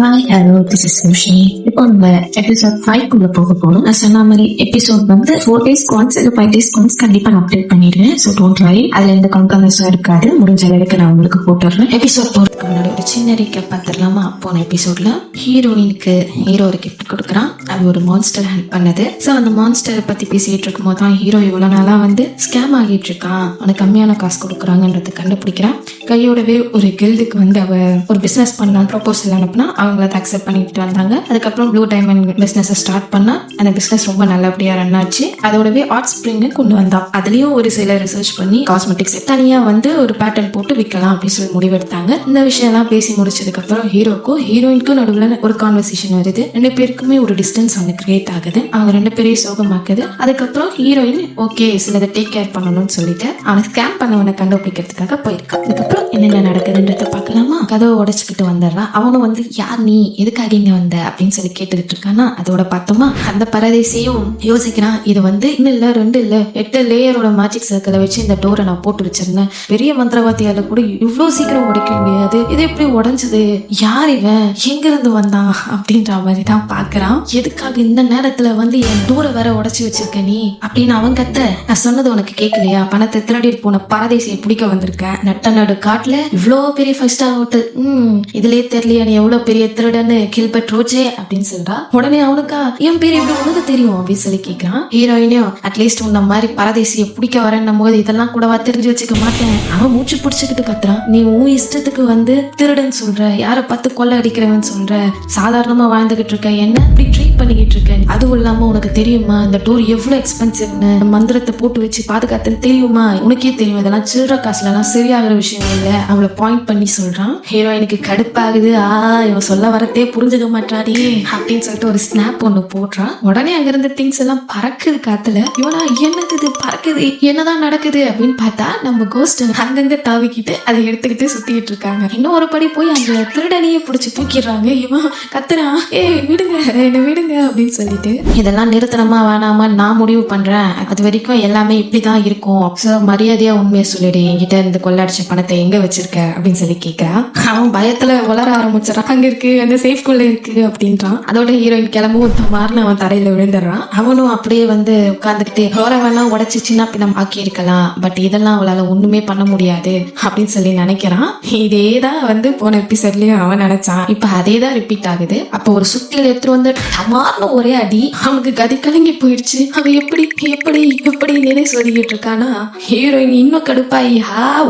Hi hello this is ருஷி. இப்போ நம்ம episode 5 குள்ள போக போறோம். நான் சொன்ன மாதிரி எபிசோட் வந்து 4 days once இல்ல 5 days once கண்டிப்பா நான் அப்டேட் பண்ணிடுவேன். ஸோ டோன்ட் வரி, அதுல எந்த காம்ப்ரமைஸும் இருக்காது. முடிஞ்ச அளவுக்கு நான் உங்களுக்கு போட்டுடுறேன். எபிசோட் போறதுக்கு முன்னாடி ஒரு சின்ன ரீக்கப் பார்த்துடலாமா? போன எபிசோட்ல ஹீரோயினுக்கு ஹீரோ ஒரு கிஃப்ட் கொடுக்குறான். அது ஒரு மான்ஸ்டர் ஹெல்ப் பண்ணது. ஸோ அந்த மான்ஸ்டரை பத்தி பேசிட்டு இருக்கும் போது தான் ஹீரோ இவ்வளவு நாளா வந்து ஸ்கேம் ஆகிட்டு இருக்கான், அவனுக்கு கம்மியான காசு கொடுக்குறாங்கன்றத கண்டுபிடிக்கிறான். கையோடவே ஒரு கில்டுக்கு வந்து அவ ஒரு பிசினஸ் பண்ணலாம் ப்ரொபோசல் அனுப்புனா அவங்கள அக்செப்ட் பண்ணிட்டு வந்தாங்க. அதுக்கப்புறம் ப்ளூ டைமண்ட் பிசினஸ் ஸ்டார்ட் பண்ணா அந்த பிசினஸ் ரொம்ப நல்லபடியா ரன் ஆச்சு. அதோடவே ஆர்ட் ஸ்ப்ரிங் கொண்டு வந்தான். அதுலயும் ஒரு சில ரிசர்ச் பண்ணி காஸ்மெட்டிக்ஸ் தனியா வந்து ஒரு பேட்டர்ன் போட்டு விற்கலாம் அப்படின்னு சொல்லி முடிவெடுத்தாங்க. இந்த விஷயம் எல்லாம் பேசி முடிச்சதுக்கு அப்புறம் ஹீரோக்கும் ஹீரோயினுக்கும் நடுவில் ஒரு கான்வர்சேஷன் வருது. 2 பேருக்குமே ஒரு டிஸ்டன்ஸ் ஒன்று கிரியேட் ஆகுது. அவங்க 2 பேரையும் சோகமாக்குது. அதுக்கப்புறம் ஹீரோயின் ஓகே சிலதை டேக் கேர் பண்ணணும்னு சொல்லிட்டு அவனுக்கு ஸ்கேம் பண்ணவனை கண்டுபிடிக்கிறதுக்காக போயிருக்கான். அதுக்கப்புறம் என்னென்ன நடக்குதுன்றத பார்க்கலாமா? கதவை உடைச்சுக்கிட்டு வந்துடுறான். அவனும் வந்து யார் நீ, எதுக்காக இங்க வந்த அப்படின்னு சொல்லி கேட்டுக்கிட்டு இருக்கானா. அதோட பார்த்தோமா அந்த பரதேசியும் யோசிக்கிறான். இது வந்து இன்னும் இல்ல 2 இல்ல 8 லேயரோட மேஜிக் சர்க்கிளை வச்சு இந்த டோரை நான் போட்டு வச்சிருந்தேன். பெரிய மந்திரவாதியால கூட இவ்வளவு சீக்கிரம் உடைக்க முடியாது. இது எப்படி உடைஞ்சது, யார் இவன், எங்க இருந்து வந்தான் அப்படின்ற மாதிரி தான் பாக்குறான். எதுக்காக இந்த நேரத்துல வந்து என் டோரை வேற உடைச்சு வச்சிருக்க நீ அப்படின்னு அவன் கத்த. நான் சொன்னது உனக்கு கேட்கலையா? பணத்தை திருடிட்டு போன பரதேசியை பிடிக்க வந்திருக்கேன். நட்ட நடு காட்டுல இவ்வளோ பெரிய 5 ஸ்டார் ஹோட்டல், இதுலயே தெரியலையா நீ எவ்வளவு பெரிய திருடன்னு, கில்பர்ட் ரோஜே அப்படின்னு சொல்றா. உடனே அவனுக்கா என் பேர் எப்படி உனக்கு தெரியும் அப்படின்னு சொல்லி கேட்கிறான். ஹீரோயினும் அட்லீஸ்ட் உன்ன மாதிரி பரதேசியை பிடிக்க வரேன்னும் போது இதெல்லாம் கூடவா தெரிஞ்சு வச்சுக்க மாட்டேன். அவன் மூச்சு பிடிச்சுக்கிட்டு கத்துறான். நீ உன் இஷ்டத்துக்கு வந்து திருடன் சொல்ற, யாரை பார்த்து கொள்ள அடிக்கிறவன் சொல்ற, சாதாரணமா வாழ்ந்துகிட்டு இருக்க, என்ன இப்படி ட்ரீட் பண்ணிக்கிட்டு இருக்க. அதுவும் இல்லாம உனக்கு தெரியுமா இந்த டோர் எவ்வளவு எக்ஸ்பென்சிவ்னு, மந்திரத்தை போட்டு வச்சு பாதுகாத்துன்னு தெரியுமா? உனக்கே தெரியும் இதெல்லாம் சில்லற காசுல எல்லாம் சரியாகிற விஷயம் இல்ல. அவளை பாயிண்ட் பண்ணி சொல்றான். ஹீரோயினுக்கு கடுப்பாகுது. இவன் சொல்ல வரத்தே புரிஞ்சுக்க மாட்டாடி அப்படின்னு சொல்லிட்டு ஒரு ஸ்னாப் ஒண்ணு போடுறான். உடனே அங்க இருந்த திங்ஸ் எல்லாம் பறக்குது காத்துல. இவனா என்னது இது பறக்குது, என்னதான் நடக்குது அப்படின்னு பார்த்தா நம்ம கோஸ்ட் அங்கங்க தாவிக்கிட்டு அதை எடுத்துக்கிட்டு சுத்திக்கிட்டு இருக்காங்க. இன்னும் ஒரு படி போய் அந்த திருடனையே பிடிச்சி தூக்கிடுறாங்க. இவன் கத்துறான், விடுங்க என்ன விடுங்க அப்படின்னு சொல்லிட்டு. இதெல்லாம் நிறுத்தணுமா வேணாமா நான் முடிவு பண்றேன், அது வரைக்கும் எல்லாமே இப்படிதான் இருக்கும். மரியாதையா உண்மையை சொல்லிடு, என்கிட்ட இந்த கொள்ளடிச்ச பணத்தை எங்க வச்சிருக்க அப்படின்னு சொல்லி கேட்கிறான். அவன் பயத்துல வளர ஆரம்பிச்சிடறான். அங்க இருக்கு அந்த சேஃப்குள்ள இருக்கு அப்படின்றான். அதோட ஹீரோயின் கிளம்பும் மாறின அவன் தரையில விழுந்துடுறான். அவனும் அப்படியே வந்து உட்கார்ந்துக்கிட்டே ஹோர வேணா உடைச்சு சின்ன பின்னம் ஆக்கி இருக்கலாம், பட் இதெல்லாம் அவளால ஒண்ணுமே பண்ண முடியாது அப்படின்னு சொல்லி நினைக்கிறான். இதேதான் வந்து போன எபிசோட்லயும் அவன் நினைச்சான். இப்ப அதேதான் ரிப்பீட் ஆகுது. அப்ப ஒரு சுத்தியில எடுத்துட்டு வந்து டமார்னு ஒரே அடி. அவனுக்கு கதி கலங்கி போயிடுச்சு. அவன் எப்படி எப்படி எப்படி நினை சொல்லிக்கிட்டு இருக்கானா. ஹீரோயின் இன்னும் கடுப்பாயி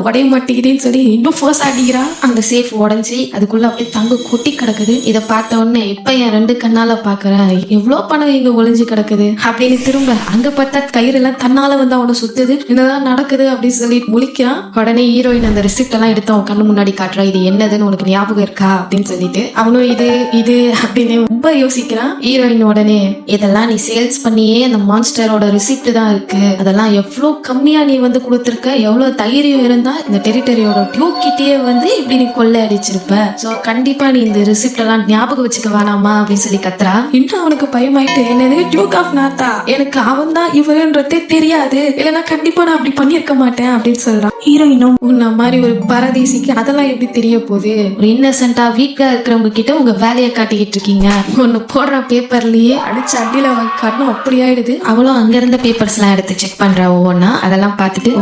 உடைய மாட்டேங்குதுன்னு சொல்லி இன்னும் ஃபோர்ஸ் ஆடிக்கிறான். அந்த சேஃப் உடஞ்சி அதுக்குள்ள அப்படியே தங்க கொட்டி கிடக்குது. இதை பார்த்த உடனே இப்ப என் 2 கண்ணால பாக்குறேன் எவ்வளவு பணம் இங்க ஒளிஞ்சு கிடக்குது அப்படின்னு திரும்ப அங்க பார்த்தா கயிறு எல்லாம் தன்னால வந்து அவனை சுத்துது. என்னதான் நடக்குது அப்படின்னு சொல்லி முழிக்கிறான். உடனே ஹீரோயின் அந்த ரிசிப்ட் எல்லாம் எடுத்து அவன் கண்ணு முன்னாடி காட்டுறா. இது என்னதுன்னு உனக்கு ஞாபகம் இருக்கா அப்படின்னு சொல்லிட்டு அவனும் இது இது அப்படின்னு ரொம்ப யோசிக்கிறான். ஹீரோயின் உடனே இதெல்லாம் நீ சேல்ஸ் பண்ணியே அந்த மான்ஸ்டரோட ரிசிப்ட் தான் இருக்கு, அதெல்லாம் எவ்வளவு கம்மியா நீ வந்து கொடுத்துருக்க, எவ்வளவு தைரியம் இருந்தா இந்த டெரிட்டரியோட டியூக் கிட்டே வந்து இப்படி நீ கொள்ளை அடிச்சிருப்ப. சோ கண்டிப்பா நீ இந்த ரிசிப்ட் எல்லாம் ஞாபகம் வச்சுக்க வேணாமா அப்படின்னு சொல்லி கத்துறா. இன்னும் அவனுக்கு பயமாயிட்டு என்னது டியூக் ஆஃப் நாத்தா, எனக்கு அவன் தான் இவருன்றதே தெரியாது, இல்லைன்னா கண்டிப்பா நான் அப்படி பண்ணிருக்க மாட்டேன் அப்படின்னு சொல்றான். ஹீரோயினும் உன்ன மாதிரி ஒரு பரதேசிக்கு அதெல்லாம் எப்படி தெரிய போகுது, ஒரு இன்னசென்டா வீக்கா இருக்கிறவங்க கிட்ட உங்க வேலையை காட்டிக்கிட்டு இருக்கீங்க. ஒன்னு போடுற பேப்பர்லயே அடிச்சு அடியில காட்டணும் அப்படி ஆயிடுது. அவளும் அங்க இருந்த பேப்பர்ஸ் எல்லாம் எடுத்து செக் பண்றா ஒவ்வொன்னா. அதெல்லாம் பார்த்துட்டு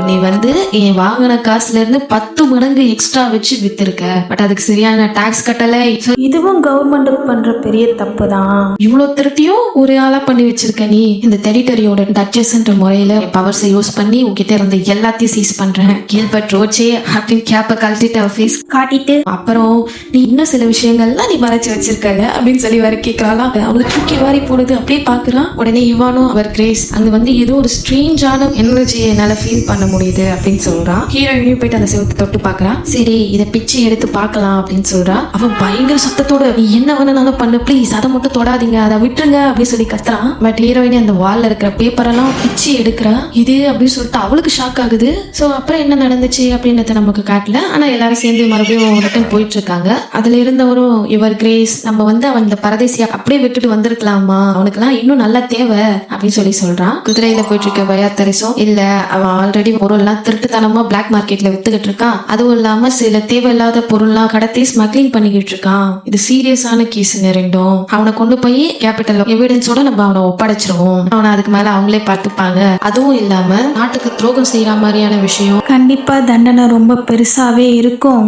நீ வந்து என் வாங்கின காசுல இருந்து 10 மடங்கு எக்ஸ்ட்ரா வச்சு வித்திருக்க, பட் அதுக்கு சரியான டாக்ஸ் கட்டல. இதுவும் கவர்மெண்ட்டுக்கு பண்ற பெரிய தப்பு தான். இவ்வளவு திருட்டியும் ஒரு ஆளா பண்ணி வச்சிருக்க நீ. இந்த டெரிட்டரியோட டச்சஸ்ன்ற முறையில பவர்ஸை யூஸ் பண்ணி உங்ககிட்ட இருந்த எல்லாத்தையும் சீஸ் பண்றேன். கில்பர்ட் ரோஜே அப்படின்னு கேப்ப கழட்டிட்டு ஆபீஸ் காட்டிட்டு அப்புறம் நீ இன்னும் சில விஷயங்கள்லாம் நீ மறைச்சு வச்சிருக்கல அப்படின்னு சொல்லி வர கேட்கலாம். அவளுக்கு தூக்கி வாரி போடுது. அப்படியே பாக்குறான். உடனே இவானும் அவர் கிரேஸ் அங்க வந்து ஏதோ ஒரு ஸ்ட்ரேஞ்சான எனர்ஜியை என்னால ஃபீல் பண்ண முடியுது அப்படின்னு சொல்றான். ஹீரோயினையும் போயிட்டு அந்த செவத்தை தொட்டு பாக்குறான். சரி இதை பிச்சு எடுத்து பார்க்கலாம் அப்படின்னு சொல்றா. அவன் பயங்கர சத்தத்தோட நீ என்ன வேணாலும் பண்ணு, பிளீஸ் அதை மட்டும் தொடாதீங்க, அதை விட்டுருங்க அப்படின்னு சொல்லி கத்துறான். பட் ஹீரோயினே அந்த வால்ல இருக்கிற பேப்பர் எல்லாம் பிச்சு எடுக்கிறா. இது அப்படின்னு சொல்லிட்டு அவளுக்கு ஷாக் ஆகுது. சோ அப்புறம் என்ன நடந்துச்சு அப்படின்றத நமக்கு காட்டல. ஆனா எல்லாரும் சேர்ந்து மறுபடியும் ரிட்டர்ன் போயிட்டு இருக்காங்க. அதுல இருந்தவரும் இவர் கிரேஸ் நம்ம வந்து அவன் இந்த பரதேசியா அப்படியே விட்டுட்டு வந்திருக்கலாமா, அவனுக்குலாம் இன்னும் நல்லா தேவை அப்படின்னு சொல்லி சொல்றான். குதிரையில போயிட்டு இருக்க பயாத்தரிசும் இல்ல, அவன் ஆல்ரெடி பொருள் எல்லாம் திருட்டுத்தனமா பிளாக் மார்க்கெட்ல வித்துக்கிட்டு இருக்கான். அதுவும் இல்லாம சில தேவையில்லாத பொருள்லாம் கடத்தி ஸ்மக்லிங் பண்ணிக்கிட்டு இருக்கான். இது சீரியஸான கேஸுங்க ரெண்டும். அவனை கொண்டு போய் கேபிட்டல் எவிடன்ஸோட நம்ம அவனை ஒப்படைச்சிருவோம். அவனை அதுக்கு மேல அவங்களே பார்த்துப்பாங்க. அதுவும் இல்லாம நாட்டுக்கு துரோகம் செய்யற மாதிரியான விஷயம், கண்டிப்பா தண்டனை ரொம்ப பெருசாவே இருக்கும்.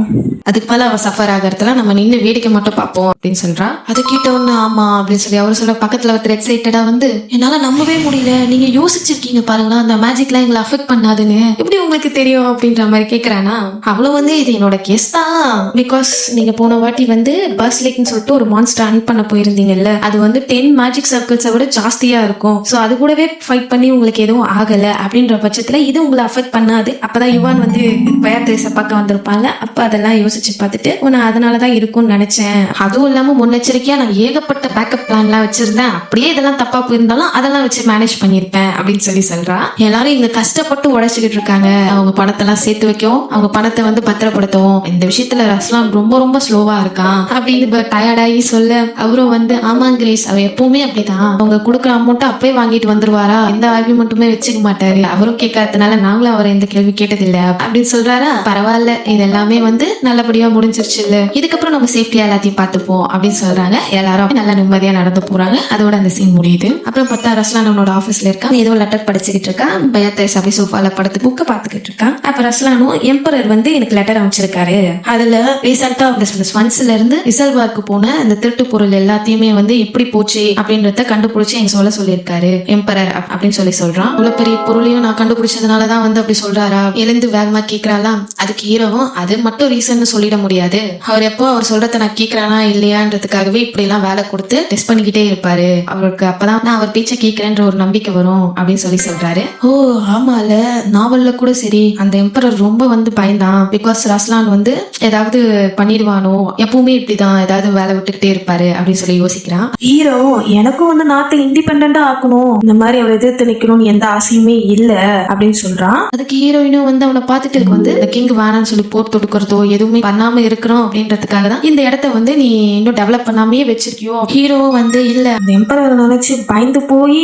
அதுக்கு மேல அவன் சஃபர் ஆகிறதுல நம்ம நின்று வேடிக்கை மட்டும் பார்ப்போம் அப்படின்னு சொல்றான். அதை கேட்ட ஒண்ணு ஆமா அப்படின்னு சொல்லி அவர் சொல்ற பக்கத்துல ஒருத்தர் எக்ஸைட்டடா வந்து, என்னால நம்பவே முடியல, நீங்க யோசிச்சிருக்கீங்க பாருங்களா, அந்த மேஜிக்லாம் எங்களை அஃபெக்ட் பண்ணாதுன்னு எப்படி உங்களுக்கு தெரியும் அப்படின்ற மாதிரி கேக்குறானா. அவ்வளவு வந்து இது என்னோட கேஸ் தான். பிகாஸ் நீங்க போன வாட்டி வந்து பஸ் லேக்னு சொல்லிட்டு ஒரு மான்ஸ்டர் ஹண்ட் பண்ண போயிருந்தீங்கல்ல, அது வந்து 10 மேஜிக் சர்க்கிள்ஸை விட ஜாஸ்தியா இருக்கும். சோ அது கூடவே ஃபைட் பண்ணி உங்களுக்கு எதுவும் ஆகல அப்படின்ற பட்சத்துல இது உங்களை அஃபெக்ட் பண்ணாது. அப்பதான் யுவான் வந்து பயாத்திரிஸை பார்க்க வந்திருப்பாங்க. அப்ப அதெல்லாம் யோசிச்சு பார்த்துட்டு நான் அதனாலதான் இருக்கும்னு நினைச்சேன். அதுவும் இல்லாம முன்னெச்சரிக்கையா நான் ஏகப்பட்ட பேக்கப் பிளான் எல்லாம் வச்சிருந்தேன். அப்படியே இதெல்லாம் தப்பா போயிருந்தாலும் அதெல்லாம் வச்சு மேனேஜ் பண்ணிருப்பேன் அப்படின்னு சொல்லி சொல்றா. எல்லாரும் இங்க கஷ்டப்பட்டு உழைச்சிக்கிட்டு இருக்காங்க. அவங்க பணத்தெல்லாம் சேர்த்து வைக்கவும் அவங்க பணத்தை வந்து பத்திரப்படுத்தவும் இந்த விஷயத்துல ரஸ்லான் ரொம்ப ரொம்ப ஸ்லோவா இருக்கான் அப்படின்னு டயர்டாகி சொல்ல, அவரும் வந்து ஆமா கிரேஸ், அவ எப்பவுமே அப்படிதான், அவங்க கொடுக்குற அமௌண்ட் அப்பயே வாங்கிட்டு வந்துருவாரா, எந்த ஆர்குமெண்ட்டுமே வச்சுக்க மாட்டாரு, அவரும் கேட்கறதுனால நாங்களும் அவரை எந்த கேள்வி கேட்டதில்லை அப்படின்னு சொல்றாரா. பரவாயில்ல, இது எல்லாமே வந்து நல்லபடியா முடிஞ்சிருச்சு இல்ல, இதுக்கப்புறம் நம்ம சேஃப்டியா எல்லாத்தையும் பார்த்துப்போம் அப்படின்னு சொல்றாங்க. எல்லாரும் நல்லா நிம்மதியா நடந்து போறாங்க. அதோட அந்த சீன் முடியுது. அப்புறம் பார்த்தா ரஸ்லான் அவனோட ஆபீஸ்ல இருக்கான். ஏதோ லெட்டர் படிச்சுக்கிட்டு இருக்கான். பயாத்திரிஸ் அப்படியே சோஃபால படுத்து புக்க பாத்துக்கிட்டு இருக்கான். அப்ப ரஸ்லானும் எம்பரர் வந்து எனக்கு லெட்டர் அமைச்சிருக்காரு, அதுல ரீசெண்டா ஸ்வன்ஸ்ல இருந்து இசல்வார்க்கு போன அந்த திருட்டு பொருள் எல்லாத்தையுமே வந்து எப்படி போச்சு அப்படின்றத கண்டுபிடிச்சு எங்க சொல்ல சொல்லியிருக்காரு எம்பரர் அப்படின்னு சொல்லி சொல்றான். இவ்வளவு பெரிய பொருளையும் நான் கண்டுபிடிச்சதுனாலதான் வந்து அப்படி சொல்றாரா. எழுந்து வேகமா கேக்குறாளாம். அதுக்கு ஹீரோவும் அது மட்டும் ரீசன் சொல்லிட முடியாது, அவர் எப்போ அவர் சொல்றத நான் கேட்கறானா இல்லையான்றதுக்காகவே இப்படி எல்லாம் வேலை கொடுத்து டெஸ்ட் பண்ணிக்கிட்டே இருப்பாரு, அவருக்கு அப்பதான் நான் அவர் பேச்ச கேட்கிறேன்ற ஒரு நம்பிக்கை வரும் அப்படின்னு சொல்லி சொல்றாரு. ஓ ஆமால, நாவல்ல கூட சரி அந்த எம்பரர் ரொம்ப வந்து பயந்தான். பிகாஸ் ரஸ்லான் வந்து ஏதாவது பண்ணிடுவானோ, எப்பவுமே இப்படிதான் ஏதாவது வேலை விட்டுக்கிட்டே இருப்பாரு அப்படின்னு சொல்லி யோசிக்கிறான். ஹீரோ எனக்கும் வந்து நாட்டை இண்டிபெண்டா ஆக்கணும், இந்த மாதிரி அவர் எதிர்த்து நிக்கணும்னு எந்த ஆசையுமே இல்ல அப்படின்னு சொல்றான். அதுக்கு ஹீரோயினும் வந்து அவனை பார்த்துட்டு வந்து இந்த கிங் வேணான்னு சொல்லி போட்டு தொடுக்கிறதோ எதுவுமே பண்ணாம இருக்கிறோம் அப்படின்றதுக்காக தான் இந்த இடத்த வந்து நீ இன்னும் டெவலப் பண்ணாமே வச்சிருக்கியோ. ஹீரோ வந்து இல்ல, அந்த எம்பரர் நினைச்சு பயந்து போய்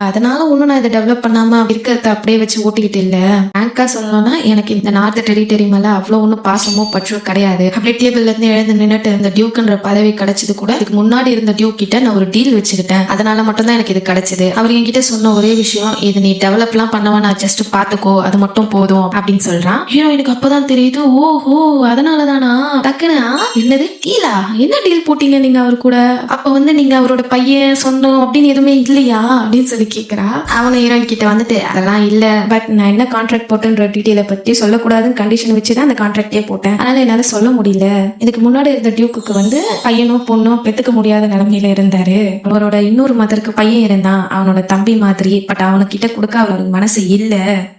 அதனால ஒண்ணும் நான் இதை டெவலப் பண்ணாம இருக்கிறத அப்படியே வச்சு ஓட்டிக்கிட்டு இல்ல. ஆங்கா சொல்லணும்னா எனக்கு இந்த நார்த் டெரிட்டரி மேல அவ்வளவு ஒன்னும் பாசமோ பற்றோ கிடையாது. அப்படியே டேபிள்ல இருந்து எழுந்து நின்னுட்டு இந்த டியூக்ன்ற பதவி கிடைச்சது கூட இதுக்கு முன்னாடி இருந்த டியூக் கிட்ட நான் ஒரு டீல் வச்சுக்கிட்டேன், அதனால மட்டும் தான் எனக்கு இது கிடைச்சது. அவர் என்கிட்ட சொன்ன ஒரே விஷயம், இது நீ டெவலப் எல்லாம் பண்ணவா, நான் ஜஸ்ட் பாத்துக்கோ, அது மட்டும் போதும் அப்படின்னு சொல்றான். ஹீரோயினுக்கு அப்பதான் தெரியுது, ஓஹோ அதனாலதானா. டக்குனா என்னது டீலா, என்ன டீல் போட்டீங்க நீங்க அவர் கூட, அப்ப வந்து நீங்க அவரோட பையன் சொந்தம் அப்படின்னு எதுவுமே இல்லையா அப்படின்னு சொல்லி கேக்குறா. அவனை ஹீரோயின் கிட்ட வந்துட்டு அதெல்லாம் இல்ல, பட் நான் என்ன கான்ட்ராக்ட் போட்டேன்ற டீட்டெயில பத்தி சொல்லக்கூடாதுன்னு கண்டிஷன் வச்சுதான் அந்த கான்ட்ராக்டே போட்டேன், அதனால என்னால சொல்ல முடியல. இதுக்கு முன்னாடி இருந்த டியூக்கு வந்து பையனும் பொண்ணும் பெத்துக்க முடியாத நிலைமையில இருந்தாரு. அவரோட இன்னொரு மதருக்கு பையன் இருந்தான், அவனோட தம்பி மாதிரி, பட் அவனுக்கிட்ட கொடுக்க அவரோட மனசு இல்ல.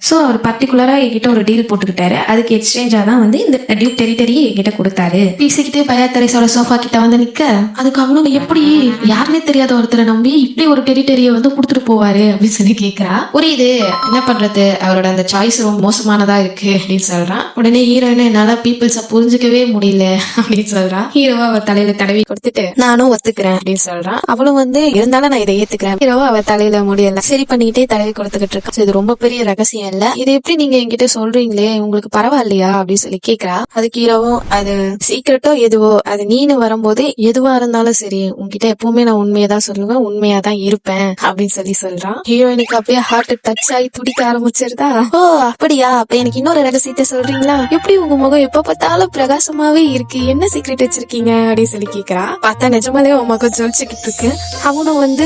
சோ அவர் பர்டிகுலரா என்கிட்ட ஒரு டீல் போட்டுக்கிட்டாரு, அதுக்கு எக்ஸ்சேஞ்சா தான் வந்து இந்த டியூக் டெரிட்டரியை என்கிட்ட கொடுத்தாரு. பேசிக்கிட்டே பயாத்தரிஸோட சோஃபா கிட்ட வந்து நிக்க, அதுக்கு அவனும் எப்படி யாருன்னே தெரியாத ஒருத்தரை நம்பி இப்படி ஒரு டெரிட்டரியை வந்து கொடுத்துட்டு போவாரு அப்படின்னு சொல்லி கேக்குறா. புரியுது, என்ன பண்றது, அவரோட அந்த சாய்ஸ் ரொம்ப மோசமானதா இருக்கு அப்படின்னு சொல்றான். உடனே ஹீரோயின் என்னால பீப்புள்ஸ புரிஞ்சுக்கவே முடியல அப்படின்னு சொல்றான். ஹீரோவா அவ தலையில தடவி கொடுத்துட்டு நானும் ஒத்துக்கிறேன் அப்படின்னு சொல்றான். அவளும் வந்து இருந்தாலும் நான் இதை ஏத்துக்கிறேன். ஹீரோவா அவ தலையில முடியல சரி பண்ணிக்கிட்டே தடவி கொடுத்துக்கிட்டு இருக்கா. இது ரொம்ப பெரிய ரகசியம் இல்ல, இது எப்படி நீங்க என்கிட்ட சொல்றீங்களே, உங்களுக்கு பரவாயில்லையா அப்படின்னு சொல்லி கேக்குறா. அதுக்கு ஹீரோவும் அது சீக்கிரட்டோ எதுவோ, அது நீனு வரும்போது எதுவா இருந்தாலும் சரி உன்கிட்ட எப்பவுமே நான் உண்மையதான் சொல்லுவேன், உண்மையாதான் இருப்பேன் அப்படின்னு சொல்லி சொல்றான். ஹீரோயினுக்கு அப்படியே ஹார்ட் டச் ஆகி துடிக்க ஆரம்பிச்சிருதா. ஓ அப்படியா, அப்ப எனக்கு இன்னொரு ரகசியத்தை சொல்றீங்களா, எப்படி உங்க முகம் எப்ப பார்த்தாலும் பிரகாசமாவே இருக்கு, என்ன சீக்ரெட் வச்சிருக்கீங்க அப்படின்னு சொல்லி கேக்குறா. பார்த்தா நிஜமாலே உன் முகம் ஜொலிச்சுக்கிட்டு இருக்கு. அவனும் வந்து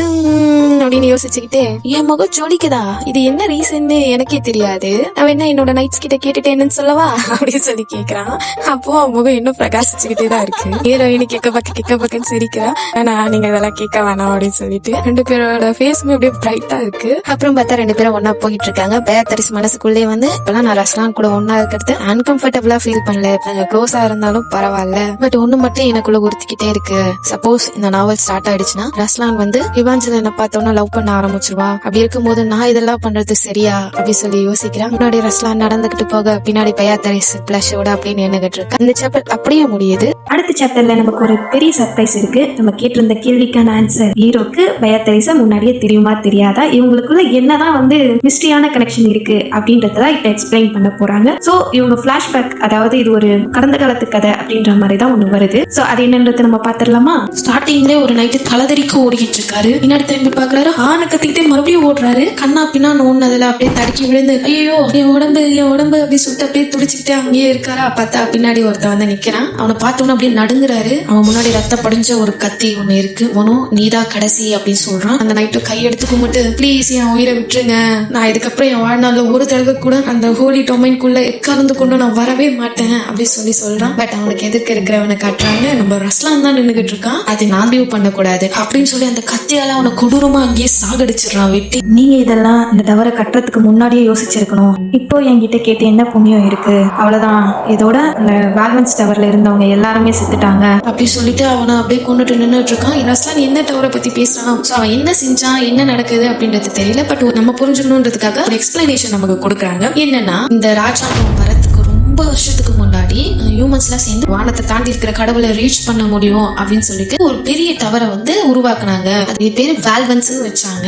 அப்படின்னு யோசிச்சுக்கிட்டே, என் முகம் ஜொலிக்குதா, இது என்ன ரீசன்னு எனக்கே தெரியாது, அவன் என்ன என்னோட நைட்ஸ் கிட்ட கேட்டுட்டேன்னு சொல்லவா அப்படின்னு சொல்லி கேக்குறான். அப்போ அவன் முகம் இன்னும் பிரகாசிச்சுக்கிட்டே தான் இருக்கு. ஹீரோயினு கேட்க பக்கன்னு சிரிக்கிறா. ஆனா நீங்க இதெல்லாம் கேட்க வேணாம் அப்படின்னு சொல்லிட்டு ரெண்டு பேரோட ஃபேஸுமே அப்படியே பிரைட்டா இருக்கு. அப்புறம் பார்த்தா ரெண்டு பேரும் ஒன்னா போயிட்டு இருக்காங்க. பயாத்தரிஸ் மனசுக்குள்ளே வந்து இப்பெல்லாம் நான் ரஸ்லான் கூட ஒன்னா இருக்கிறது அன்கம்ஃபர்டபுளா ஃபீல் பண்ணல, நாங்க க்ளோஸா இருந்தாலும் பரவாயில்ல, பட் ஒண்ணு மட்டும் எனக்குள்ள உறுத்திக்கிட்டே இருக்கு. சப்போஸ் இந்த நாவல் ஸ்டார்ட் ஆயிடுச்சுன்னா ரஸ்லான் வந்து இவாஞ்சல என்ன பார்த்தோன்னா லவ் பண்ண ஆரம்பிச்சிருவா. அப்படி இருக்கும்போது நான் இதெல்லாம் பண்றது சரியா அப்படி சொல்லி யோசிக்கிறேன். முன்னாடி ரஸ்லான் நடந்துகிட்டு போக பின்னாடி பயாத்தரிஸ் பிளஷோட அப்படின்னு நின்னுகிட்டு இருக்கு. இந்த சாப்டர் அப்படியே முடியுது. அடுத்த சாப்டர்ல நமக்கு ஒரு பெரிய சர்ப்ரைஸ் இருக்கு. நம்ம கேட்டிருந்த கேள்விக்கான ஆன்சர், ஹீரோக்கு பயாத்தரிஸா முன்னாடியே தெரியுமா தெரியாதா, இவங்களுக்குள்ள என்னதான் வந்து மிஸ்ட்ரியான கனெக்ஷன் இருக்கு அப்படின்றத இப்ப எக்ஸ்பிளைன் பண்ண போறாங்க. சோ இவங்க பிளாஷ்பேக், அதாவது இது ஒரு கடந்த காலத்து கதை அப்படின்ற மாதிரி தான் ஒண்ணு வருது. சோ அது என்னன்றது நம்ம பாத்துடலாமா? ஸ்டார்டிங்ல ஒரு நைட்டு தலைதறிக்க ஓடிக்கிட்டு இருக்காரு. பின்னாடி திரும்பி பாக்குறாரு, ஆணு கத்திக்கிட்டே மறுபடியும் ஓடுறாரு. கண்ணா பின்னா ஓடுனதுல அப்படியே தடுக்கி விழுந்து ஐயோ என் உடம்பு அப்படி சுட்டு அப்படியே துடிச்சுக்கிட்டே அங்கேயே இருக்காரா. பார்த்தா பின்னாடி ஒருத்தன் வந்து நிக்கிறான். அவனை பார்த்தோன்னு அப்படியே நடுங்குறாரு. அவன் முன்னாடி ரத்த படிஞ்ச ஒரு கத்தி ஒண்ணு இருக்கு. அவனும் நீதான் கடைசி அப்படின்னு சொல்றான். அந்த நைட்டு கையெடுத்து கும்பிட்டு ப்ளீஸ் என் உயிரை விட்டுருங்க, நான் இதுக்கப்புறம் என் வாழ்நாள்ல ஒரு தடவை கூட அந்த ஹோலி டொமைன்குள்ள எக்காரந்து கொண்டு நான் வரவே மாட்டேன் அப்படின்னு சொல்றான். பட் அவனுக்கு எதிர்க்க இருக்கிறவனை காட்டுறாங்க. நம்ம ரஸ்லான் தான் நின்னுகிட்டு இருக்கான். அதை நான் லீவ் பண்ணக்கூடாது அப்படின்னு சொல்லி அந்த கத்தியால அவனை கொடூரமா அங்கேயே சாகடிச்சிடறான் வெட்டி. நீங்க இதெல்லாம் இந்த டவரை கட்டுறதுக்கு முன்னாடியே யோசிச்சிருக்கணும். இப்போ என்கிட்ட கேட்டு என்ன புண்ணியம் இருக்கு, அவ்வளவுதான். இதோட அந்த வால்வன்ஸ் டவர்ல இருந்தவங்க எல்லாருமே செத்துட்டாங்க அப்படி சொல்லிட்டு அவனை அப்படியே கொண்டுட்டு நின்றுட்டு இருக்கான். ரஸ்லான் என்ன டவரை பத்தி பேசுறான், அவன் என்ன செஞ்சான், என்ன நடக்குது அப்படின்றது தெரியல. பட் நம்ம புரிஞ்சுக்கணுன்றதுக்காக ஒரு எக்ஸ்பிளனேஷன் நமக்கு கொடுக்குறாங்க. என்னன்னா, இந்த ராஜாங்கம் வரத்துக்கு ரொம்ப வருஷத்துக்கு முன்னாடி ஹியூமன்ஸ்லாம் சேர்ந்து வானத்தை தாண்டி இருக்கிற கடவுளை ரீச் பண்ண முடியும் அப்படின்னு சொல்லிட்டு ஒரு பெரிய டவரை வந்து உருவாக்குனாங்க. அது பேரு வால்வன்ஸ் வச்சாங்க.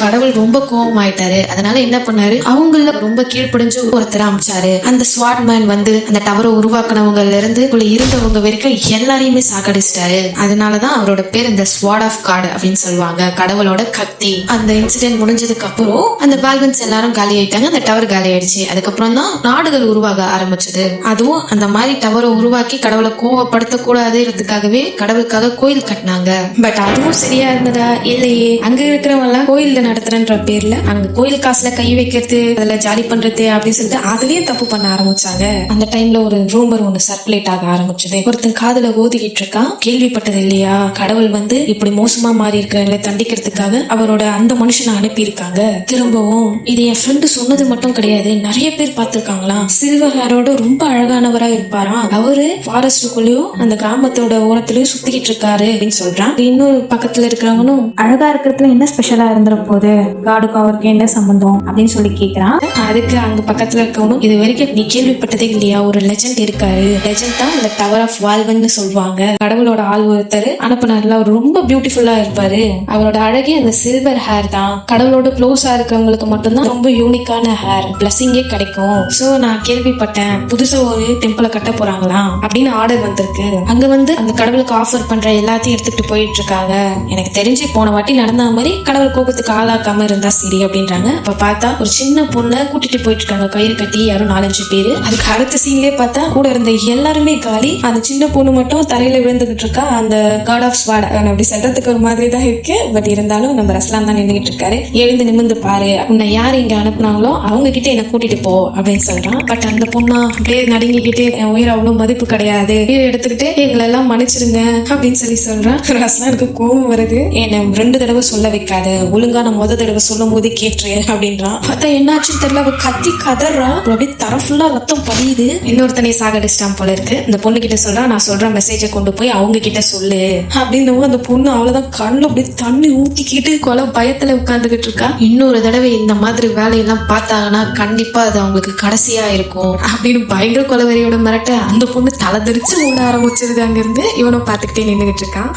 கடவுள் ரொம்ப கோபம் ஆயிட்டாரு. அதனால என்ன பண்ணாரு, அவங்கள ரொம்ப கீழ்ப்படிஞ்சு ஒருத்தர் அமைச்சாரு. அந்த ஸ்வாட் மேன் வந்து அந்த டவரை உருவாக்குனவங்கல இருந்து இருந்தவங்க வரைக்கும் எல்லாரையுமே சாகடிச்சிட்டாரு. அதனாலதான் அவரோட பேர் இந்த ஸ்வாட் ஆஃப் காட் அப்படின்னு சொல்லுவாங்க, கடவுளோட கத்தி. அந்த இன்சிடென்ட் முடிஞ்சதுக்கு அப்புறம் அந்த வால்வன்ஸ் எல்லாரும் காலி ஆயிட்டாங்க. அந்த டவர் காலி ஆயிடுச்சு. அதுக்கப்புறம் தான் நாடுகள் உருவாக ஆரம்பிச்சது. அதுவும் அந்த மாதிரி டவரை உருவாக்கி கடவுளை கோவப்படுத்த கூடாதுன்றதுக்காகவே கடவுளுக்காக கோயில் கட்டினாங்க. பட் அதுவும் சரியா இருந்ததா இல்லையே. அங்க இருக்கிறவங்க எல்லாம் கோயில்ல நடத்துறன்ற பேர்ல அங்க கோயில் காசுல கை வைக்கிறது, அதுல ஜாலி பண்றது அப்படின்னு சொல்லிட்டு அதுலயே தப்பு பண்ண ஆரம்பிச்சாங்க. அந்த டைம்ல ஒரு ரூமர் ஒண்ணு சர்க்குலேட் ஆக ஆரம்பிச்சது. ஒருத்தன் காதுல ஓதிக்கிட்டு இருக்கான், கேள்விப்பட்டது இல்லையா, கடவுள் வந்து இப்படி மோசமா மாறி இருக்கிறவங்களை தண்டிக்கிறதுக்காக அவரோட அந்த மனுஷனை அனுப்பி இருக்காங்க. திரும்பவும் இது என் ஃப்ரெண்டு சொன்னது மட்டும் கிடையாது, நிறைய பேர் பார்த்திருக்காங்களாம். சில்வர் ஹேரோட ரொம்ப அழகானவரா இருப்பாராம். அவரு ஃபாரஸ்டுக்குள்ளயும் அந்த கிராமத்தோட ஓரத்திலயும் சுத்திக்கிட்டு இருக்காரு அப்படின்னு சொல்றான். இன்னொரு பக்கத்துல இருக்கிறவனும் அழகா இருக்கிறதுல என்ன ஸ்பெஷலா இருந்துற போது, காடுக்கும் அவருக்கு என்ன சம்பந்தம் அப்படின்னு சொல்லி கேக்குறான். அதுக்கு அங்க பக்கத்துல இருக்கவனும், இது வரைக்கும் நீ கேள்விப்பட்டதே இல்லையா, ஒரு லெஜெண்ட் இருக்காரு. லெஜெண்ட் தான் இந்த டவர் ஆஃப் வால்வன் சொல்லுவாங்க. கடவுளோட ஆள் ஒருத்தர் அனுப்புனார்ல, அவர் ரொம்ப பியூட்டிஃபுல்லா இருப்பாரு. அவரோட அழகே அந்த சில்வர் ஹேர் தான். கடவுளோட க்ளோஸா இருக்கிறவங்களுக்கு மட்டும்தான் ரொம்ப யூனிக்கான ஹேர், பிளஸிங்கே கிடைக்கும். சோ நான் கேள்விப்பட்டேன் புதுசா ஒரு டெம்பிளை கட்ட போறாங்களாம் அப்படின்னு ஆர்டர் வந்திருக்கு. அங்க வந்து அந்த கடவுளுக்கு ஆஃபர் பண்ற எல்லாத்தையும் எடுத்துட்டு போயிட்டு இருக்காங்க. எனக்கு தெரிஞ்சு போன வாட்டி நடந்த மாதிரி கடவுள் கோபத்துக்கு ஆளாக்காம இருந்தா சரி அப்படின்றாங்க. அப்ப பார்த்தா ஒரு சின்ன பொண்ணை கூட்டிட்டு போயிட்டு இருக்காங்க, கயிறு கட்டி, யாரும் 4-5 பேரு. அதுக்கு அடுத்த சீன்லயே பார்த்தா கூட இருந்த எல்லாருமே காலி. அந்த சின்ன பொண்ணு மட்டும் தரையில விழுந்துகிட்டு இருக்கா. அந்த காட் ஆஃப் ஸ்வாட் அப்படி சொல்றதுக்கு ஒரு மாதிரி தான் இருக்கு. பட் இருந்தாலும் நம்ம ரஸ்லான் தான் நின்றுகிட்டு இருக்காரு. எழுந்து நிமிந்து பாரு, உன்னை யார் இங்க அனுப்புனாங்களோ அவங்க கிட்ட என்ன கூட்டிட்டு போ அப்படின்னு சொல்றான். பட் அந்த பொண்ணா அப்படியே நடுங்கிக்கிட்டே, என் உயிர் அவ்வளவு மதிப்பு கிடையாது, எடுத்துக்கிட்டு எங்களெல்லாம் மன்னிச்சிருங்க அப்படின்னு சொல்றான். ரஸ்லானுக்கு கோபம் வருது. என்ன 2 தடவை சொல்ல வைக்காத, ஒழுங்கா நான் முத தடவை சொல்லும் போது கேட்டுரு அப்படின்றான். பார்த்தா என்னாச்சுன்னு தெரியல, அவ கத்தி கதறா. அப்படியே தரம் ஃபுல்லா ரத்தம் படியுது. இன்னொருத்தனை சாகடிச்சிட்டான் போல இருக்கு. இந்த பொண்ணு கிட்ட சொல்றான், நான் சொல்ற மெசேஜை கொண்டு போய் அவங்க கிட்ட சொல்லு அப்படின்னு. அந்த பொண்ணு அவ்வளவுதான் கண்ணு அப்படியே தண்ணி ஊத்திக்கிட்டு கொலை பயத்துல உட்கார்ந்துகிட்டு இருக்கா. இன்னொரு தடவை இந்த மாதிரி வேலையெல்லாம் பார்த்தாங்கன்னா கண்டிப்பா அது அவங்களுக்கு கடைசியா இருக்கும் அப்படின்னு பயங்கர கொலவெறியோட மிரட்ட அந்த பொண்ணு தலை தெரிச்சு ஓட ஆரம்பிச்சிருது. அங்க இருந்து இவனும் பாத்துக்கிட்டே நின்றுகிட்டு இருக்கான்.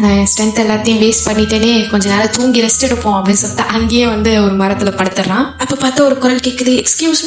நான் ஸ்ட்ரென்த் எல்லாத்தையும் வேஸ்ட் பண்ணிட்டேனே, கொஞ்ச நேரம் தூங்கி ரெஸ்ட் எடுப்போம் அப்படின்னு சொல்லிட்டு அங்கேயே வந்து ஒரு மரத்துல படுத்துறான். அப்ப பார்த்தா ஒரு குரல் கேக்குது, எக்ஸ்கியூஸ்